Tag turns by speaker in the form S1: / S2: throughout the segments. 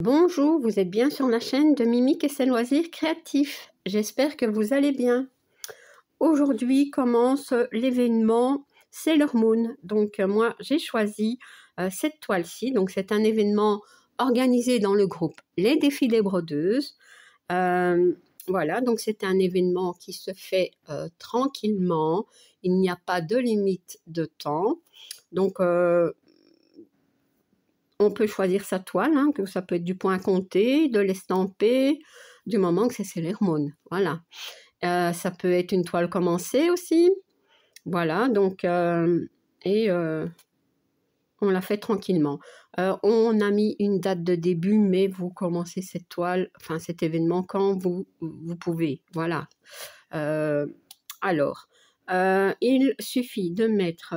S1: Bonjour, vous êtes bien sur la chaîne de Mimique et ses loisirs créatifs. J'espère que vous allez bien. Aujourd'hui commence l'événement Sailor Moon. Donc moi j'ai choisi cette toile-ci. Donc c'est un événement organisé dans le groupe Les Défilés Brodeuses. Voilà, donc c'est un événement qui se fait tranquillement. Il n'y a pas de limite de temps. Donc on peut choisir sa toile, hein, que ça peut être du point compté, de l'estamper, du moment que c'est Sailor Moon. Voilà. Ça peut être une toile commencée aussi. Voilà, donc, on l'a fait tranquillement. On a mis une date de début, mais vous commencez cette toile, enfin cet événement quand vous pouvez. Voilà. Alors, il suffit de mettre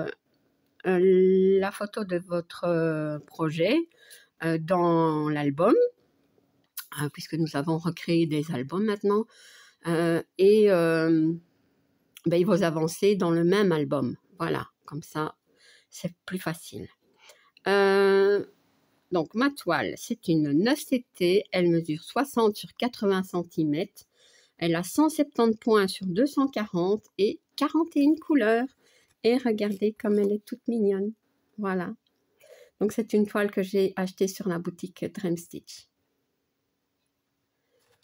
S1: la photo de votre projet dans l'album, puisque nous avons recréé des albums maintenant, et vos avancées dans le même album. Voilà, comme ça, c'est plus facile. Donc, ma toile, c'est une 9CT. Elle mesure 60 sur 80 cm. Elle a 170 points sur 240 et 41 couleurs. Et regardez comme elle est toute mignonne. Voilà. Donc, c'est une toile que j'ai achetée sur la boutique Dream Stitch.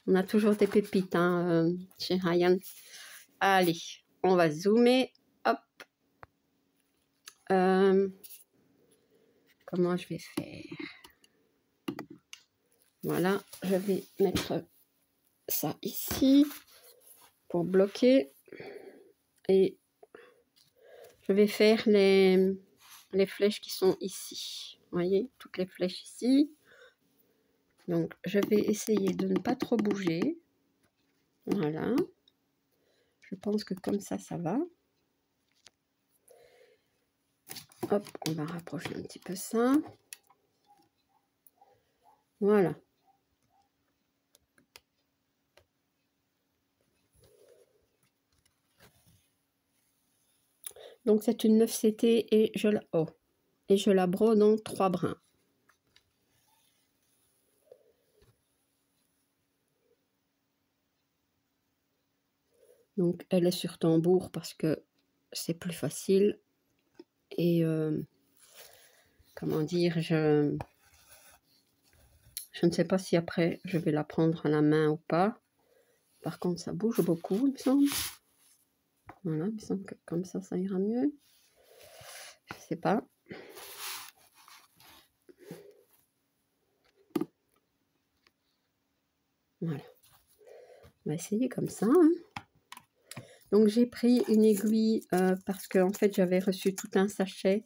S1: On a toujours des pépites hein, chez Ryan. Allez, on va zoomer. Hop. Comment je vais faire? Voilà, je vais mettre ça ici pour bloquer. Et je vais faire les flèches qui sont ici. Vous voyez, toutes les flèches ici. Donc, je vais essayer de ne pas trop bouger. Voilà. Je pense que comme ça, ça va. Hop, on va rapprocher un petit peu ça. Voilà. Donc, c'est une 9CT et je la brode en 3 brins. Donc, elle est sur tambour parce que c'est plus facile. Et, comment dire, je ne sais pas si après, je vais la prendre à la main ou pas. Par contre, ça bouge beaucoup, il me semble. Voilà, il me semble que comme ça ira mieux. Je ne sais pas. Voilà. On va essayer comme ça. Hein. Donc, j'ai pris une aiguille parce que, en fait, j'avais reçu tout un sachet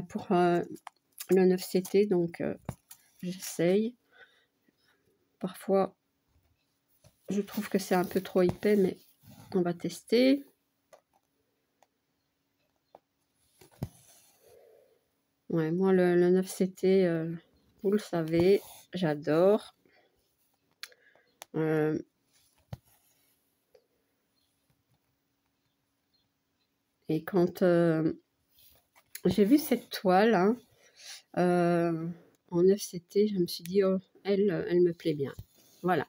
S1: pour le 9CT. Donc, j'essaye. Parfois, je trouve que c'est un peu trop épais, mais on va tester. Ouais, moi, le 9CT, vous le savez, j'adore. Et quand j'ai vu cette toile hein, en 9CT, je me suis dit, oh, elle me plaît bien. Voilà.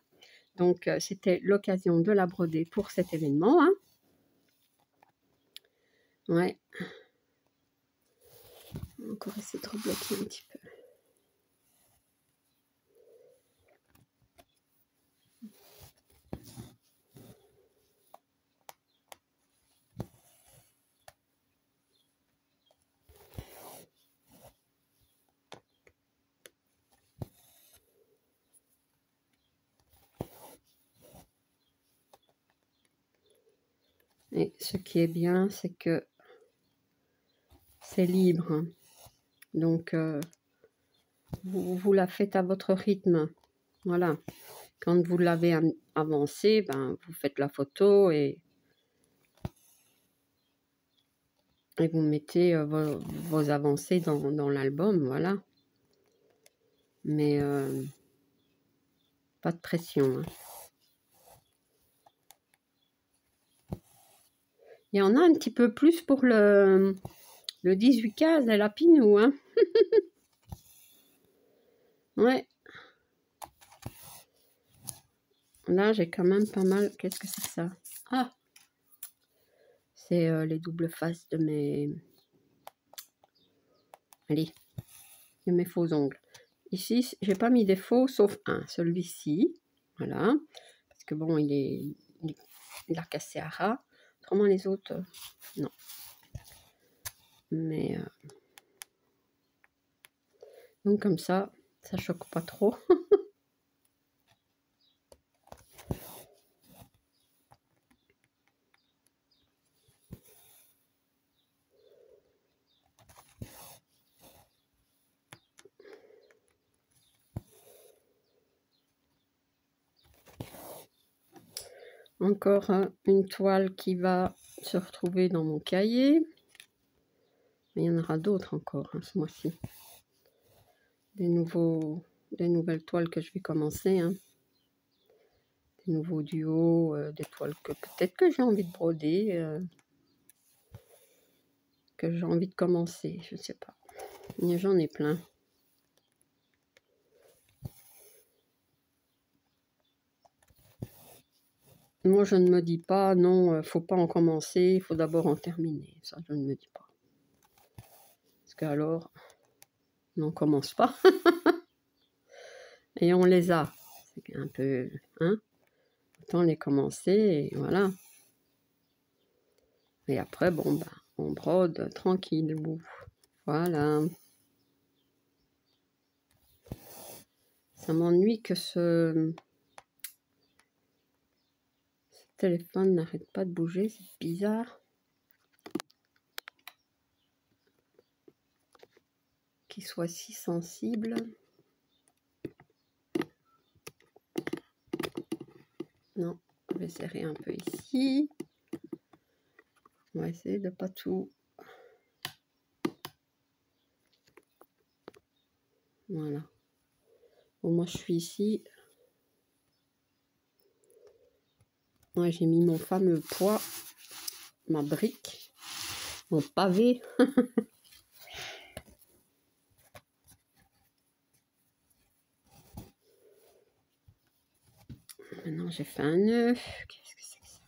S1: Donc, c'était l'occasion de la broder pour cet événement. Hein. Ouais. On va encore essayer de rebloquer un petit peu. Et ce qui est bien, c'est que c'est libre. Hein. Donc, vous la faites à votre rythme. Voilà. Quand vous l'avez avancé, ben, vous faites la photo et vous mettez vos avancées dans l'album. Voilà. Mais pas de pression. Hein. Il y en a un petit peu plus pour le 18-15 et la Pinou. Hein. Ouais. Là, j'ai quand même pas mal. Qu'est-ce que c'est que ça? Ah, c'est les doubles faces de mes... Allez, de mes faux ongles. Ici, j'ai pas mis des faux, sauf un, celui-ci. Voilà. Parce que bon, il a cassé à ras. Autrement, les autres, non. Mais... donc comme ça choque pas trop. Encore une toile qui va se retrouver dans mon cahier. Mais il y en aura d'autres encore ce mois-ci. Des nouvelles toiles que je vais commencer. Des nouveaux duos, des toiles que peut-être que j'ai envie de broder. Que j'ai envie de commencer, je ne sais pas. Mais j'en ai plein. Moi, je ne me dis pas, non, faut pas en commencer, il faut d'abord en terminer. Ça, je ne me dis pas. Parce que alors, on n'en commence pas. Et on les a. C'est un peu, autant les commencer, et voilà. Et après, bon, ben, on brode tranquille. Voilà. Ça m'ennuie que ce téléphone n'arrête pas de bouger, c'est bizarre. Qu'il soit si sensible. Non, je vais serrer un peu ici. On va essayer de pas tout. Voilà. Bon, moi je suis ici. Ouais, j'ai mis mon fameux poids, ma brique, mon pavé. Maintenant j'ai fait un nœud. Qu'est-ce que c'est que ça?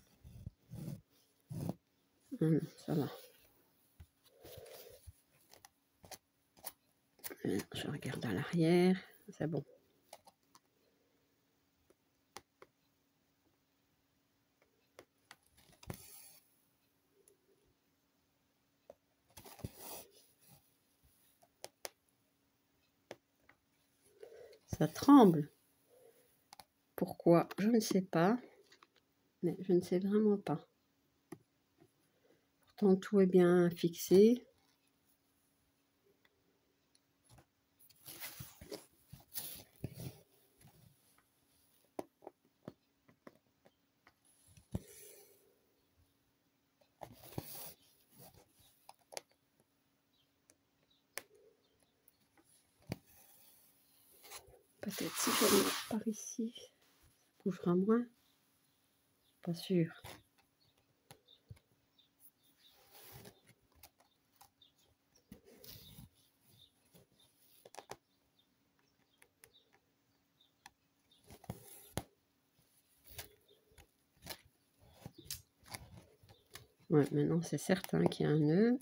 S1: Ça va. Je regarde à l'arrière. C'est bon. Ça tremble. Pourquoi? Je ne sais pas. Mais je ne sais vraiment pas. Pourtant, tout est bien fixé. Peut-être si je le mets par ici, ça bougera moins. Pas sûr. Ouais, maintenant c'est certain qu'il y a un nœud.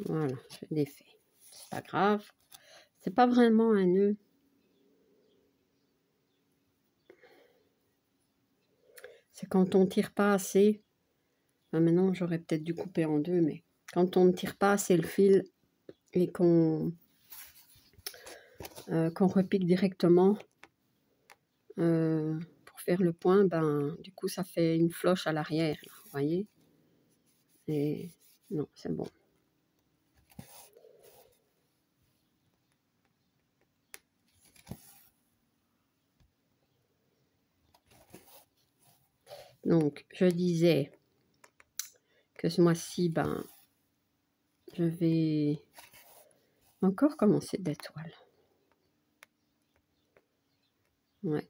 S1: Voilà, je défais. C'est pas grave. C'est pas vraiment un nœud. C'est quand on tire pas assez. Enfin, maintenant, j'aurais peut-être dû couper en deux, mais quand on ne tire pas assez le fil et qu'on repique directement pour faire le point, ben du coup, ça fait une floche à l'arrière, vous voyez. Et non, c'est bon. Donc, je disais que ce mois-ci, ben, je vais encore commencer des toiles. Ouais.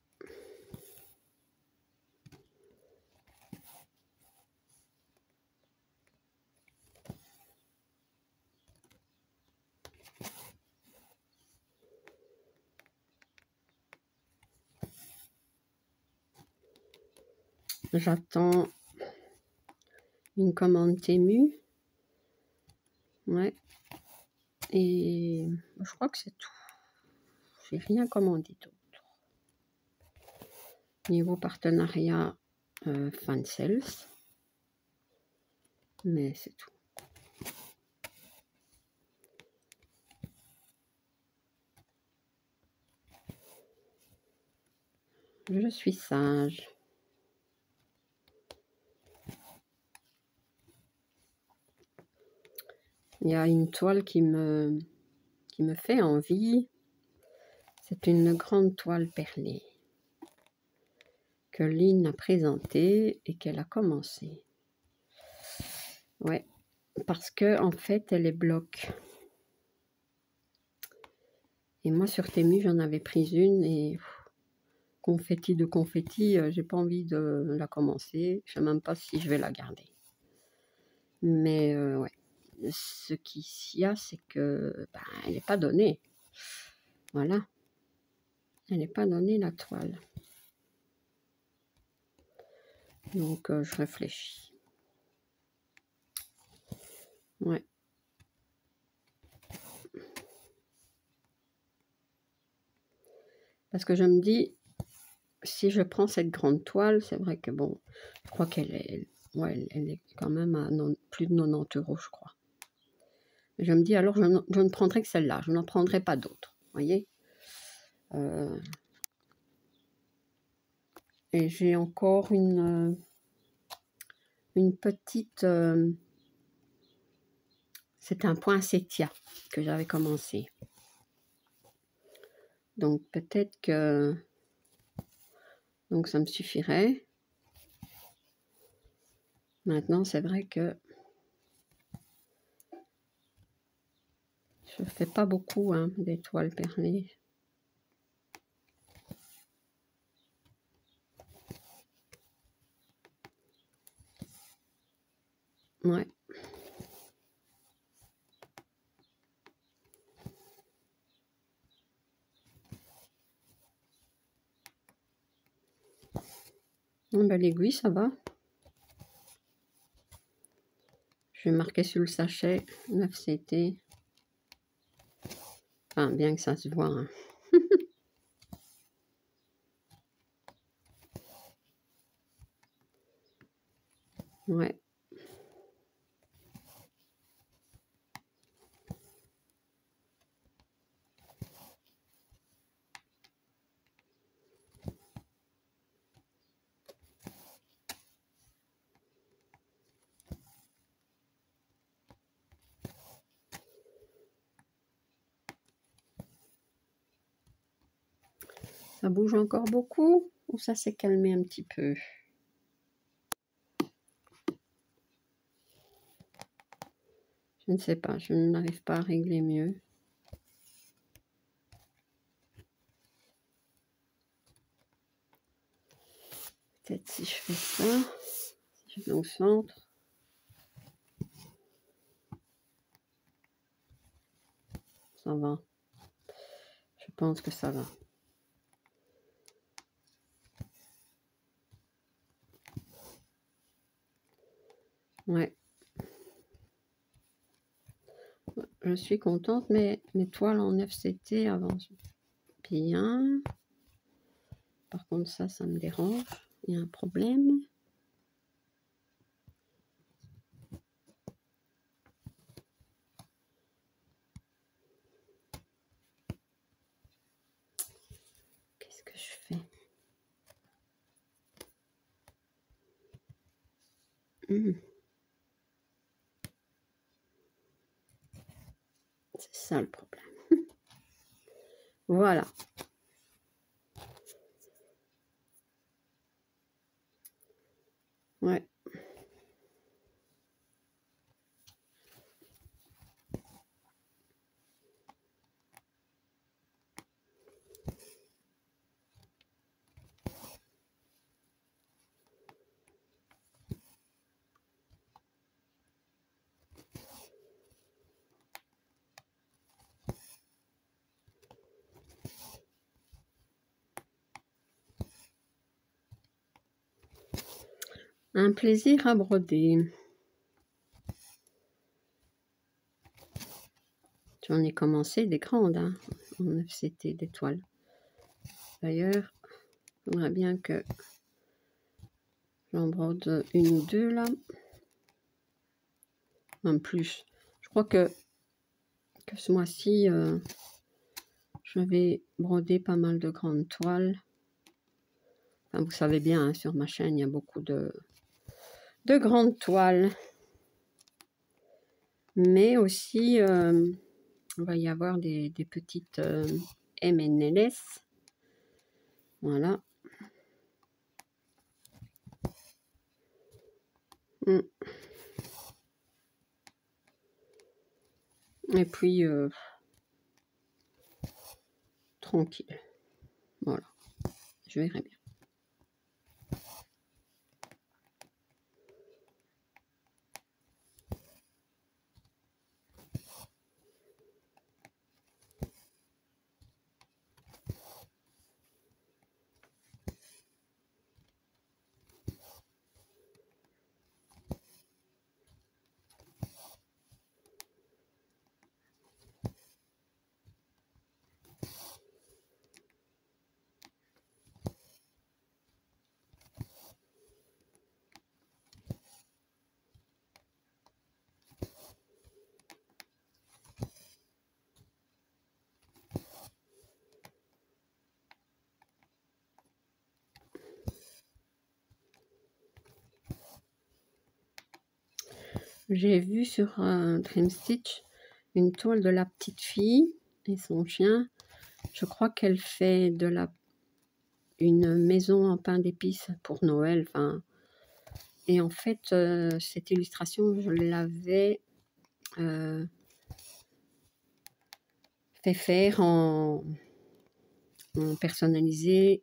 S1: J'attends une commande Temu. Ouais. Et je crois que c'est tout. J'ai rien commandé d'autre. Niveau partenariat, Fansales. Mais c'est tout. Je suis sage. Il y a une toile qui me fait envie. C'est une grande toile perlée que Lynn a présentée et qu'elle a commencé. Ouais, parce que en fait, elle est bloc. Et moi, sur Temu, j'en avais pris une et confetti de confetti, j'ai pas envie de la commencer. Je sais même pas si je vais la garder. Mais ouais, ce qu'il y a, c'est que ben, elle n'est pas donnée. Voilà, elle n'est pas donnée la toile. Donc je réfléchis. Ouais. Parce que je me dis, si je prends cette grande toile, c'est vrai que bon, je crois qu'elle est, ouais, elle est quand même à plus de 90 €, je crois. Je me dis, alors je ne prendrai que celle-là, je n'en prendrai pas d'autres, voyez. Et j'ai encore une petite... c'est un poinsettia que j'avais commencé. Donc peut-être que... Donc ça me suffirait. Maintenant, c'est vrai que je ne fais pas beaucoup hein, d'étoiles perlées. Ouais. Ben, l'aiguille, ça va. Je vais marquer sur le sachet 9CT. Enfin, bien que ça se voit. Hein. Ouais. Ça bouge encore beaucoup ou ça s'est calmé un petit peu? Je ne sais pas, je n'arrive pas à régler mieux. Peut-être si je fais ça, si je vais au centre. Ça va. Je pense que ça va. Ouais. Je suis contente, mais mes toiles en FCT avancent bien. Par contre, ça me dérange. Il y a un problème. Qu'est-ce que je fais? C'est ça le problème. Voilà. Un plaisir à broder. J'en ai commencé des grandes, hein, en FCT des toiles. D'ailleurs, il faudrait bien que j'en brode une ou deux là. Même plus. Je crois que ce mois-ci, je vais broder pas mal de grandes toiles. Enfin, vous savez bien, hein, sur ma chaîne, il y a beaucoup de grandes toiles. Mais aussi, il va y avoir des petites MNLS. Voilà. Et puis, tranquille. Voilà. Je verrai bien. J'ai vu sur Dream Stitch une toile de la petite fille et son chien. Je crois qu'elle fait une maison en pain d'épices pour Noël. Enfin, et en fait, cette illustration, je l'avais fait faire en personnalisé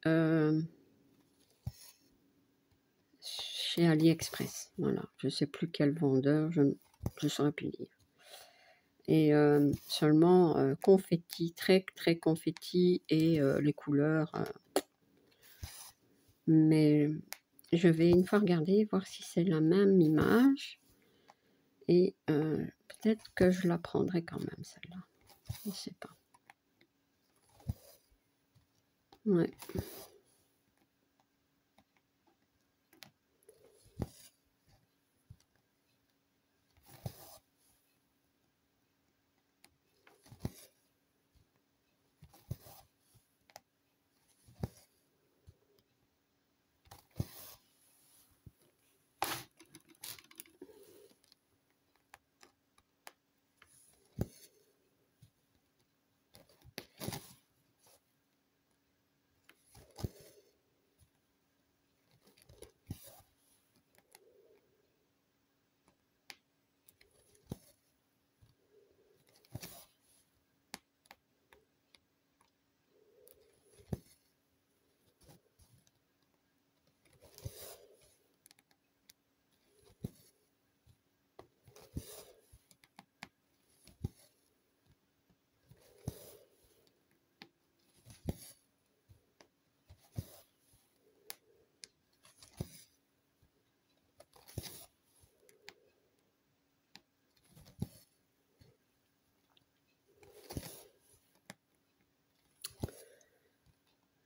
S1: chez AliExpress. Voilà, je ne sais plus quel vendeur, je ne saurais plus dire. Et seulement confetti, très très confetti, et les couleurs. Mais je vais une fois regarder, voir si c'est la même image. Et peut-être que je la prendrai quand même, celle-là. Je ne sais pas. Ouais.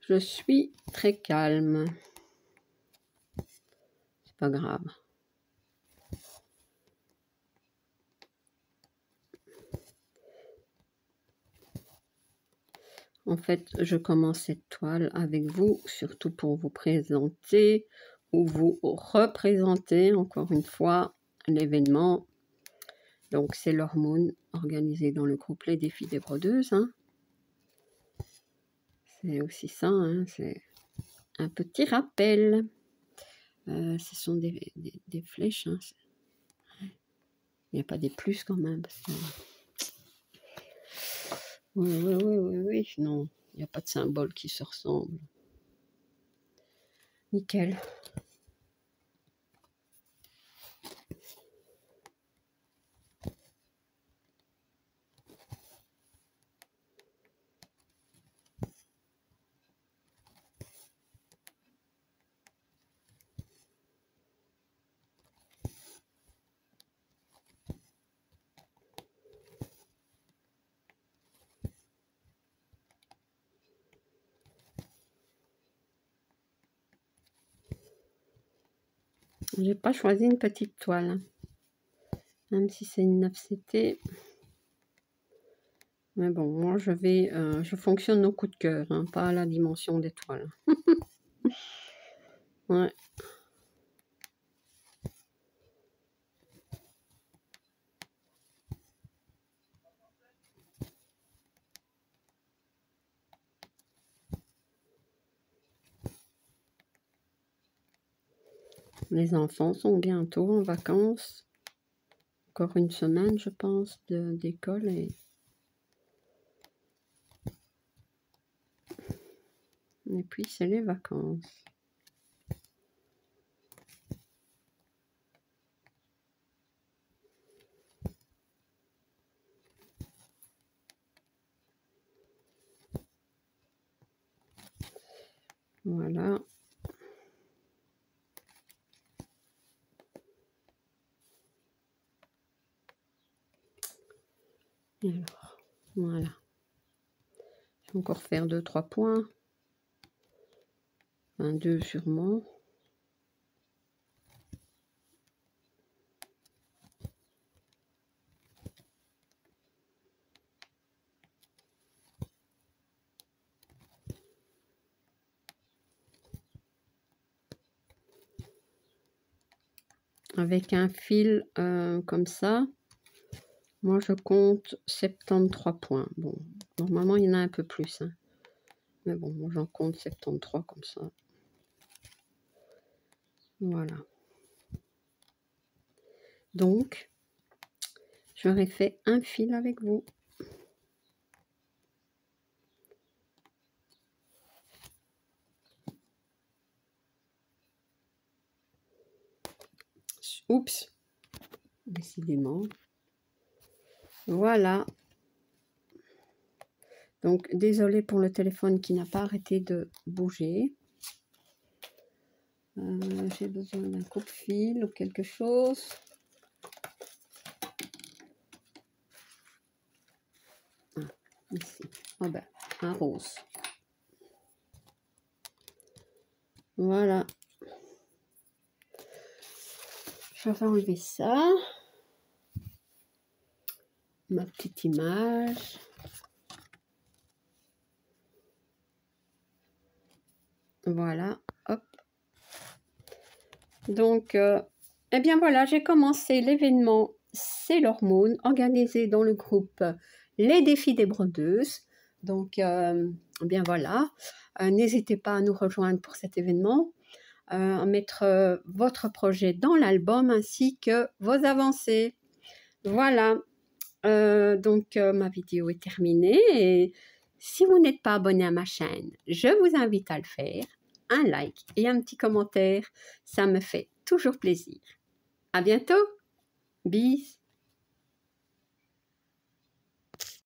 S1: Je suis très calme. C'est pas grave. En fait, je commence cette toile avec vous, surtout pour vous présenter ou vous représenter encore une fois l'événement. Donc, c'est l'hormone organisé dans le groupe Les Défis des Brodeuses. Hein. C'est aussi ça, hein, c'est un petit rappel. Ce sont des flèches. Hein. Il n'y a pas des plus quand même. Parce que... Oui, non, il n'y a pas de symbole qui se ressemble. Nickel. J'ai pas choisi une petite toile, hein. Même si c'est une 9CT. Mais bon, moi je fonctionne au coup de cœur, hein, pas à la dimension des toiles. Ouais. Les enfants sont bientôt en vacances. Encore une semaine, je pense, d'école. Et puis, c'est les vacances. Voilà. Et alors, voilà. Je vais encore faire 2-3 points. Enfin, 2 sûrement. Avec un fil comme ça, moi je compte 73 points. Bon, normalement il y en a un peu plus, hein. Mais bon, moi j'en compte 73 comme ça. Voilà. Donc, j'aurais fait un fil avec vous. Oups, décidément. Voilà. Donc, désolé pour le téléphone qui n'a pas arrêté de bouger. J'ai besoin d'un coupe-fil ou quelque chose. Ah, ici. Oh ben, un rose. Voilà. Je vais enlever ça. Ma petite image. Voilà, hop. Donc, eh bien voilà, j'ai commencé l'événement Sailor Moon, organisé dans le groupe Les Défis des Brodeuses. Donc, bien voilà, n'hésitez pas à nous rejoindre pour cet événement, à mettre votre projet dans l'album ainsi que vos avancées. Voilà, donc ma vidéo est terminée et si vous n'êtes pas abonné à ma chaîne, je vous invite à le faire. Un like et un petit commentaire, ça me fait toujours plaisir. À bientôt, bis.